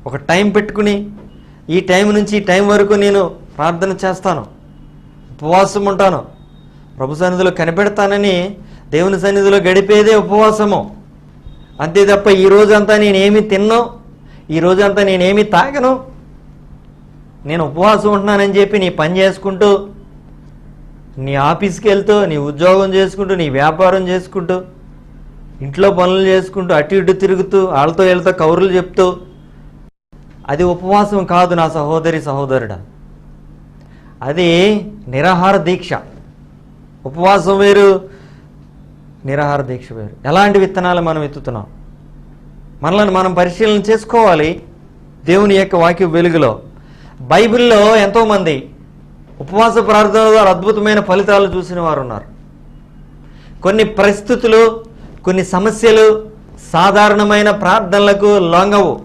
ఒక టైం పెట్టుకుని ఈ టైం నుంచి ఈ టైం వరకు నేను ప్రార్థన చేస్తాను, ఉపవాసం ఉంటాను, ప్రభు సన్నిధిలో కనిపెడతానని దేవుని సన్నిధిలో గడిపేదే ఉపవాసము. అంతే తప్ప ఈ రోజంతా నేనేమి తిన్నో, ఈ రోజంతా నేనేమి తాగను, నేను ఉపవాసం ఉంటున్నానని చెప్పి నీ పని చేసుకుంటూ, నీ ఆఫీస్కి వెళ్తూ, నీ ఉద్యోగం చేసుకుంటూ, నీ వ్యాపారం చేసుకుంటూ, ఇంట్లో పనులు చేసుకుంటూ, అటు ఇటు తిరుగుతూ, వాళ్ళతో వీళ్ళతో కౌరులు చెప్తూ, అది ఉపవాసం కాదు నా సహోదరి సహోదరుడా. అది నిరాహార దీక్ష. ఉపవాసం వేరు, నిరాహార దీక్ష వేరు. ఎలాంటి విత్తనాలు మనం ఎత్తుతున్నాం, మనల్ని మనం పరిశీలన చేసుకోవాలి. దేవుని యొక్క వాక్య వెలుగులో బైబిల్లో ఎంతోమంది ఉపవాస ప్రార్థన ద్వారా అద్భుతమైన ఫలితాలు చూసిన వారు ఉన్నారు. కొన్ని పరిస్థితులు, కొన్ని సమస్యలు సాధారణమైన ప్రార్థనలకు లొంగవు.